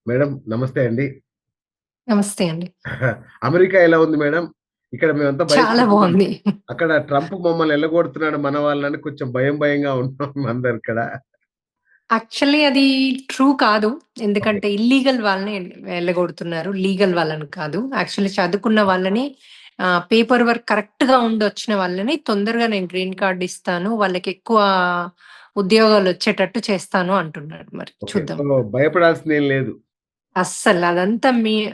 Madam నమస్తే అండి. నమస్తే అండి. అమెరికా ఎలా ఉంది మేడం? ఇక్కడ మేమంతా చాలా భయపడుతున్నాం. బావుంది. అక్కడ ట్రంప్ మమ్మల్ని ఎల్లగొడుతున్నాడు మన వాళ్ళని కొంచెం భయంగా ఉన్నాం అందరిక్కడ. యాక్చువల్లీ అది ట్రూ కాదు. ఓకే. ఎందుకంటే ఇల్లీగల్ వాళ్ళని వెళ్ళగొడుతున్నారు. లీగల్ వాళ్ళని కాదు. యాక్చువల్లీ చదువుకున్న వాళ్ళని పేపర్ వర్క్ కరెక్ట్‌గా ఉండొచ్చిన వాళ్ళని తొందరగా నేను గ్రీన్ కార్డ్ ఇస్తాను. వాళ్ళకెక్కువ ఉద్యోగాలొచ్చేటట్టు చేస్తాను అంటున్నాడు మరి. ఓకే. చూద్దాం. సో, భయపడాల్సిందేం లేదు. అస్సలు అదంతా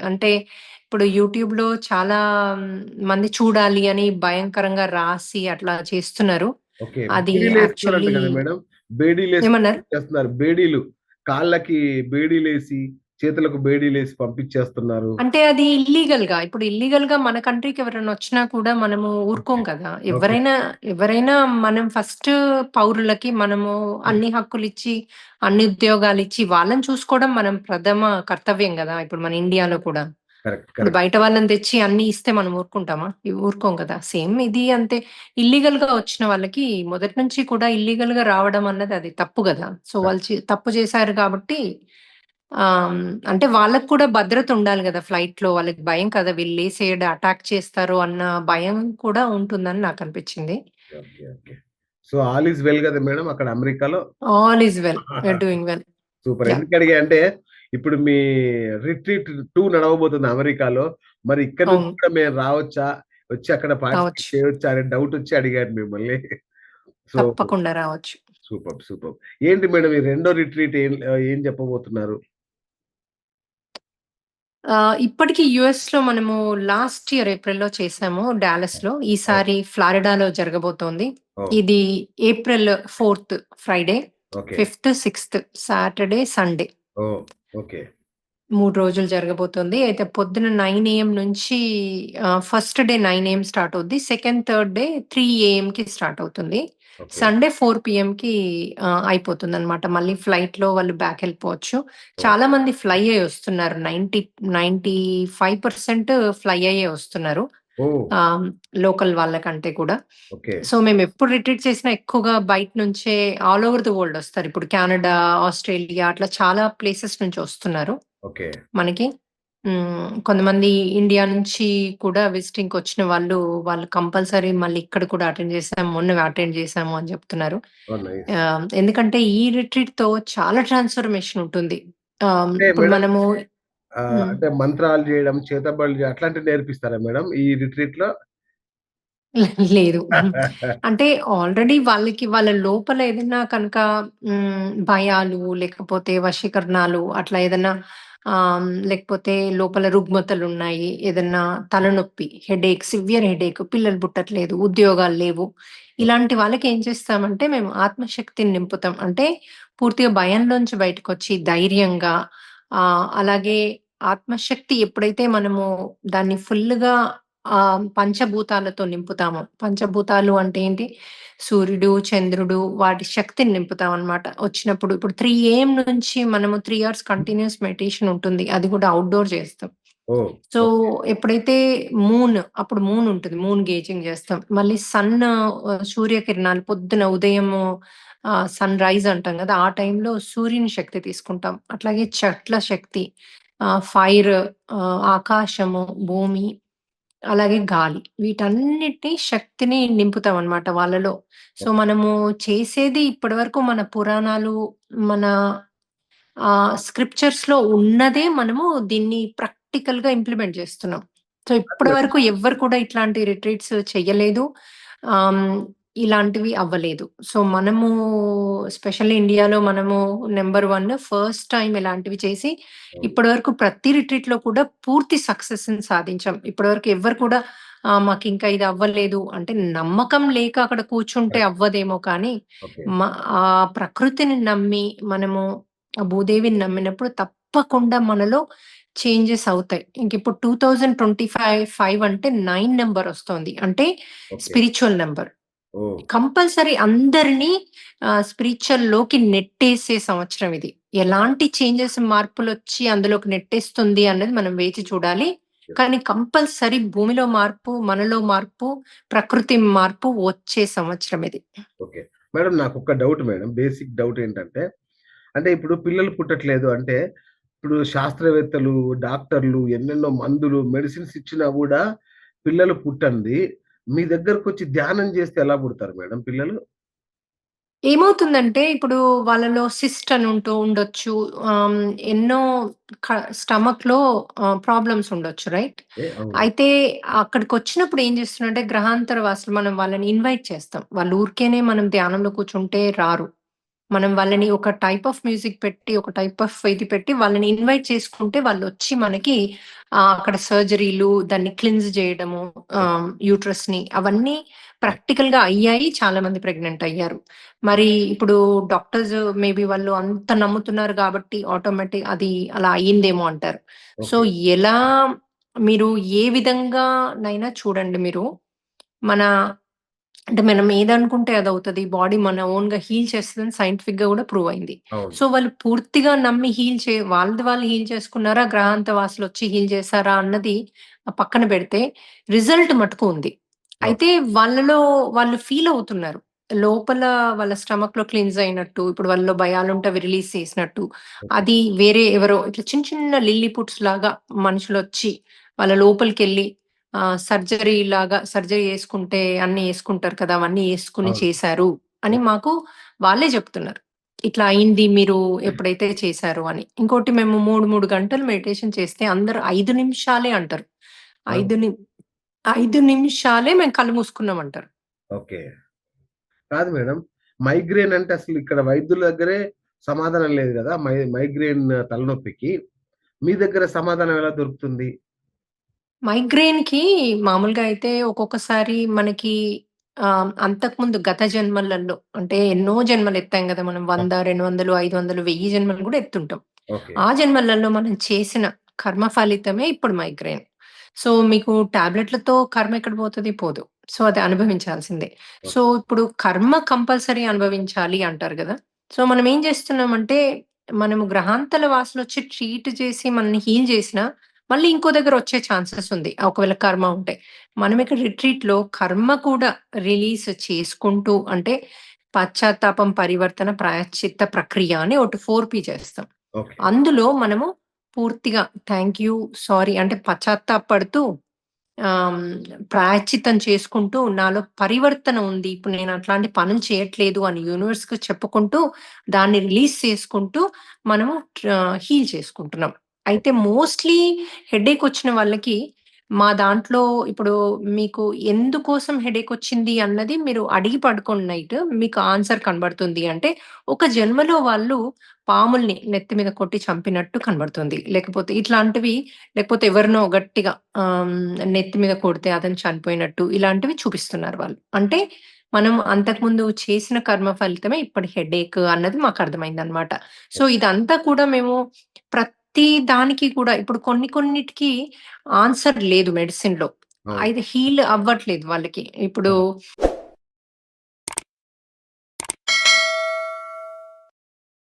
అంటే ఇప్పుడు యూట్యూబ్‌లో చాలా మంది చూడాలి అని భయంకరంగా రాసి అట్లా చేస్తున్నారు. ఓకే. అది బేడీలేస్తున్నారంట యాక్చువల్లీ కదా మేడం? బేడీలేసి ఏమన్నారు? పంపించేస్తున్నారు. బేడీలు. కాళ్ళకి బేడీలేసి, చేతులకు బేడీలేసి పంపించేస్తున్నారు. అంటే అది ఇల్లీగల్‌గా. ఇప్పుడు ఇల్లీగల్‌గా మన కంట్రీకి ఎవరైనా వచ్చినా కూడా మనము ఊరుకోం ఓకే. కదా! ఓకే. ఎవరైనా మనం ఫస్ట్ పౌరులకి మనము అన్ని హక్కులిచ్చి, అన్ని ఉద్యోగాలిచ్చి వాళ్ళని చూసుకోవడం మనం ప్రథమ కర్తవ్యం గదా! ఇప్పుడు మన ఇండియాలో కూడా. కరెక్ట్. ఇప్పుడు కరెక్ట్. బయట వాళ్ళని తెచ్చి అన్నీ ఇస్తే మనం ఊరుకుంటామా? ఊరుకోం కదా! సేమ్ ఇది అంతే. ఇల్లీగల్‌గా వచ్చిన వాళ్ళకి మొదటి నుంచి కూడా ఇల్లీగల్‌గా రావడం అన్నది అది తప్పు గదా! So, correct. వాళ్ళు తప్పు చేశారు కాబట్టి అంటే వాళ్ళకి కూడా భద్రత ఉండాలి గదా! ఫ్లైట్‌లో. వాళ్ళకి భయం కదా! వీళ్ళేసేడు అటాక్ చేస్తారు అన్న భయం కూడా ఉంటుందని నాకనిపించింది. Okay. Okay. So, all is well గదా మేడం అక్కడ అమెరికాలో? All is well. We are doing well. Super. Yeah! ఎందుకడిగా అంటే, ఇప్పుడు మీ రిట్రీట్ 2 నడవబోతుంది అమెరికాలో. మరి ఇక్కడి నుంచి అవును. కూడా మేము రావచ్చా? వచ్చి అక్కడ పార్టిసిపేట్ రావచ్చు. చేయొచ్చా? అనే డౌటొచ్చి అడిగాను మిమ్మల్ని. సో, తప్పకుండా రావచ్చు. సూపర్బ్. సూపర్బ్. ఏంటి మేడం ఈ రెండో రిట్రీట్ ఏం చెప్పబోతున్నారు? ఇప్పటికి యూఎస్‌లో మనము లాస్ట్ ఇయర్ ఏప్రిల్‌లో చేసాము డాలస్‌లో. ఓహ్! ఈసారి ఫ్లారిడాలో జరగబోతోంది. ఓహ్! ఇది April 4 Friday, okay. 5, 6 Saturday, Sunday. Oh! Okay. 3 రోజులు జరగబోతుంది. అయితే పొద్దున 9 ఏఎం నుంచి ఫస్ట్ డే 9 ఏఎం స్టార్ట్ అవుద్ది. సెకండ్, థర్డ్ డే 3 ఏఎంకి స్టార్ట్ అవుతుంది. ఓకే. సండే 4 పీఎంకి అయిపోతుందనమాట. మళ్ళీ ఫ్లైట్‌లో వాళ్ళు బ్యాక్ వెళ్ళిపోవచ్చు. ఓహ్! చాలా మంది ఫ్లై అయ్యి వస్తున్నారు. 95% ఫ్లై అయ్యే వస్తున్నారు. ఓహ్! ఆహ్, లోకల్ వాళ్ళకంటే కూడా. ఓకే. సో, మేమెప్పుడు రిట్రీట్ చేసినా ఎక్కువగా బయట నుంచే ఆల్ ఓవర్ ది వరల్డ్ ఒస్తారు. ఇప్పుడు కెనడా, ఆస్ట్రేలియా అట్లా చాలా ప్లేసెస్ నుంచి ఒస్తున్నారు ఓకే. మనకి. కొంతమంది ఇండియా నుంచి కూడా విజిటింగ్‌కొచ్చిన వాళ్ళు కంపల్సరీ మళ్ళీ ఇక్కడ కూడా అటెండ్ చేసాము. మొన్న అటెండ్ చేసాము అని చెప్తున్నారు. ఓహ్! నైస్. ఎందుకంటే ఈ రిట్రీట్‌తో చాలా ట్రాన్స్‌ఫర్మేషన్ ఉంటుంది. అంటే ఇప్పుడు మేడం మనము హ్మ్. అంటే మంత్రాలు జేయడం, చేతబడులు అట్లాంటివి నేర్పిస్తారా మేడం ఈ రిట్రీట్‌లో? లేదు. అంటే ఆల్రెడీ వాళ్ళకి వాళ్ళ లోపల ఏదైనా కనుక భయాలు లేకపోతే వశీకరణాలు అట్లా ఏదన్నా లేకపోతే లోపల రుగ్మతలున్నాయి. ఏదన్నా తలనొప్పి, హెడేక్, సివియర్ హెడేక్, పిల్లలు పుట్టట్లేదు, ఉద్యోగాలు లేవు. ఓకే. ఇలాంటి వాళ్ళకి ఏం చేస్తామంటే మేము ఆత్మశక్తిని నింపుతాం. అంటే పూర్తిగా భయంలోంచి బయటకొచ్చి ధైర్యంగా అలాగే ఆత్మశక్తి ఎప్పుడైతే మనము దాన్ని ఫుల్‌గా పంచభూతాలతో నింపుతాము. పంచభూతాలు అంటే ఏంటి? సూర్యుడు, చంద్రుడు వాటి శక్తిని నింపుతామనమాట. వచ్చినప్పుడు ఇప్పుడు 3 ఏఎం నుంచి మనము 3 అవర్స్ కంటిన్యూయస్ మెడిటేషన్ ఉంటుంది. అది కూడా ఔట్‌డోర్ చేస్తాం. ఓహ్! So, okay. ఎప్పుడైతే అప్పుడు మూన్ ఉంటుంది. మూన్ గేజింగ్ చేస్తాం. మళ్ళీ సూర్యకిరణాలు పొద్దున ఉదయము సన్‌రైజ్ అంటాం గదా! ఆ టైంలో సూర్యుని శక్తి తీసుకుంటాం. అట్లాగే చెట్ల శక్తి, ఫైర్, ఆకాశము, భూమి అలాగే గాలి. వీటన్నిటి శక్తిని నింపుతామనమాట వాళ్ళలో. So, okay. మనము చేసేది ఇప్పటివరకు మన పురాణాలు, మన స్క్రిప్చర్స్‌లో ఉన్నదే మనము దీన్ని ప్రాక్టికల్‌గా ఇంప్లిమెంట్ చేస్తున్నాం. సో, కాదు మేడం. ఇప్పటివరకు ఎవ్వరు కూడా ఇట్లాంటి రిట్రీట్స్ చెయ్యలేదు. ఆహ్, హ్మ్, ఇలాంటివి అవ్వలేదు. సో, మనము ఎస్పెషల్లీ ఇండియాలో మనము నంబర్ 1 ఫస్ట్ టైమ్ ఇలాంటివి చేసి అవును. ఇప్పటివరకు ప్రతి రిట్రీట్‌లో కూడా పూర్తి సక్సెస్‌ని సాధించాం. ఇప్పటివరకు ఎవ్వరు కూడా మాకింకా ఇది అవ్వలేదు అంటే నమ్మకం లేక అక్కడ కూర్చుంటే కరెక్ట్. అవ్వదేమో కానీ ఓకే. మ ప్రకృతిని నమ్మి మనము ఆ భూదేవిని నమ్మినప్పుడు తప్పకుండా మనలో చేంజెస్ అవుతాయి. ఇంకిప్పుడు 2025 అంటే 9 నంబర్ ఒస్తోంది. అంటే okay. Spiritual number. Oh! Compulsory అందరిని స్పిరిచ్యువల్‌లోకి నెట్టేసే సంవత్సరం ఇది. ఎలాంటి చేంజెస్, మార్పులొచ్చి అందులోకి నెట్టేస్తుంది అన్నది మనం వేచి చూడాలి. యెస్. కానీ కంపల్సరీ భూమిలో మార్పు, మనలో మార్పు, ప్రకృతి మార్పు వచ్చే సంవత్సరం ఇది. ఓకే. మేడం నాకొక డౌట్ మేడం. బేసిక్ డౌట్ ఏంటంటే, అంటే ఇప్పుడు పిల్లలు పుట్టట్లేదు అంటే, ఇప్పుడు శాస్త్రవేత్తలు, డాక్టర్లు ఎన్నెన్నో మందులు, మెడిసిన్స్ ఇచ్చినా గూడా పిల్లలు పుట్టంది. మీ దగ్గరకొచ్చి ధ్యానం జేస్తే ఎలా పుడతారు మేడం పిల్లలు? ఏమవుతుందంటే, ఇప్పుడు వాళ్ళలో సిస్ట్ అని ఉండొచ్చు. ఆహ్, ఎన్నో స్టమక్‌లో ప్రాబ్లమ్స్ ఉండొచ్చు, రైట్? అవును. అయితే అక్కడికొచ్చినప్పుడు ఏం చేస్తున్నారంటే, గ్రహాంతర వాసులు మనం వాళ్ళని ఇన్వైట్ చేస్తాం. వాళ్ళు ఊరికేనే మనం ధ్యానంలో కూర్చుంటే రారు. మనం వాళ్ళని ఒక టైప్ ఆఫ్ మ్యూజిక్ పెట్టి, ఒక టైప్ ఆఫ్ ఇది పెట్టి వాళ్ళని ఇన్వైట్ చేసుకుంటే వాళ్ళొచ్చి మనకి అక్కడ సర్జరీలు, దాన్ని క్లిన్స్ జేయడము, ఓకే. యూట్రస్‌ని అవన్నీ ఓకే. ప్రాక్టికల్‌గా అయ్యాయి. చాలా మంది ప్రెగ్నెంట్ అయ్యారు. మరి ఇప్పుడు డాక్టర్స్ మేబీ వాళ్ళు అంత నమ్ముతున్నారు గాబట్టి అది అలా అయిందేమో అంటారు. So, okay. ఎలా మీరు ఏ విధంగానైనా చూడండి మీరు. మన అంటే మనం ఏదనుకుంటే అదవుతది. బాడీ మన ఓన్‌గా హీల్ చేస్తదని సైంటిఫిక్‌గా గూడా ప్రూవ్ అయింది. అవును. సో, వాళ్ళు పూర్తిగా నమ్మి వాళ్ళది వాళ్ళు హీల్ చేసుకున్నారా? గ్రహాంత వాసులొచ్చి హీల్ చేసారా? అన్నది పక్కన పెడితే రిజల్ట్ మటుకు ఉంది. అయితే ఓకే. వాళ్ళలో వాళ్ళు ఫీల్ అవుతున్నారు. లోపల వాళ్ళ స్టమక్‌లో క్లీన్స్ అయినట్టు, ఇప్పుడు వాళ్ళలో భయాలుంటే అవి రిలీజ్ చేసినట్టు, ఓకే. అది వేరే ఎవరో ఇట్లా చిన్న చిన్న లిల్లీ పుట్స్ లాగా మనుషులొచ్చి వాళ్ళ లోపలికెళ్ళి సర్జరీ యేసుకుంటే అన్నీ యేసుకుంటారు కదా! అవన్నీ యేసుకొని అవును. చేశారు అని ఓకే. మాకు వాళ్ళే జెప్తున్నారు. ఇట్లా అయింది మీరు ఎప్పుడైతే చేశారో అని. ఇంకోటి మేము 3 గంటలు మెడిటేషన్ చేస్తే అందరూ 5 నిమిషాలే అంటారు. ఆ! 5 ని 5 నిమిషాలే మేము కళ్ళు మూసుకున్నామంటారు. ఓకే. కాదు మేడం. మైగ్రేన్ అంటే అసలు ఇక్కడ వైద్యుల దగ్గరే సమాధానం లేదు గదా! మైగ్రేన్ తలనొప్పికి. మీ దగ్గర సమాధానం ఎలా దొరుకుతుంది? మైగ్రేన్‌కి మామూలుగా అయితే ఒక్కొక్కసారి మనకి అంతకుముందు గత జన్మలలో అంటే ఎన్నో జన్మలు ఎత్తాం గదా! మనం ఆ! 100, 200, 500, 1000 జన్మలు గూడా ఎత్తుంటాం. ఓకే. ఆ జన్మలలో మనం చేసిన కర్మ ఫలితమే ఇప్పుడు మైగ్రేన్. సో, మీకు టాబ్లెట్‌లతో కర్మ ఎక్కడ పోతది? పోదు. సో, అది అనుభవించాల్సిందే. So, okay. ఇప్పుడు కర్మ కంపల్సరీ అనుభవించాలి అంటారు గదా! సో, మనం ఏం చేస్తున్నామంటే, మనము గ్రహాంతల వాసులొచ్చి ట్రీట్ చేసి మనల్ని హీల్ చేసినా మళ్ళీ ఇంకో దగ్గర వచ్చే ఛాన్సెస్ ఉంది. ఒకవేళ కర్మ ఉంటే. మనం ఇక్కడ రిట్రీట్‌లో కర్మ కూడా రిలీజ్ చేసుకుంటూ అంటే పశ్చాత్తాపం, పరివర్తన, ప్రాయశ్చిత్త ప్రక్రియ అని ఒకటి 4 చేస్తాం. ఓకే. అందులో మనము పూర్తిగా థాంక్ యూ, సారీ అంటే పశ్చాత్తాపపడుతూ ఆహ్, ప్రాయశ్చిత్తం చేసుకుంటూ నాలో పరివర్తన ఉంది. ఇప్పుడు నేను అట్లాంటి పనులు చేయట్లేదు అని యూనివర్స్‌కి చెప్పుకుంటూ దాన్ని రిలీజ్ చేసుకుంటూ మనము హీల్ చేసుకుంటున్నాం. అయితే మోస్ట్‌లీ హెడేక్ వచ్చిన వాళ్ళకి మా దాంట్లో ఇప్పుడు మీకు ఎందుకోసం హెడేక్ వచ్చింది అన్నది మీరు అడిగి పడుకోండి నైట్. మీకు ఆన్సర్ కనబడుతుంది. అంటే ఒక జన్మలో వాళ్ళు పాముల్ని నెత్తి మీద కొట్టి చంపినట్టు కనబడుతుంది. లేకపోతే ఎవరినో గట్టిగా నెత్తి మీద కొడితే అతను చనిపోయినట్టు ఇలాంటివి చూపిస్తున్నారు వాళ్ళు. అంటే మనం అంతకుముందు చేసిన కర్మ ఫలితమే ఇప్పటి హెడేక్ అన్నది మాకర్థమైందనమాట. సో, ఇదంతా కూడా మేము ప్రతి దానికి కూడా ఇప్పుడు కొన్నిటికి ఆన్సర్ లేదు మెడిసిన్‌లో. అవును. అయితే హీల్ అవ్వట్లేదు వాళ్ళకి. ఇప్పుడు అవును.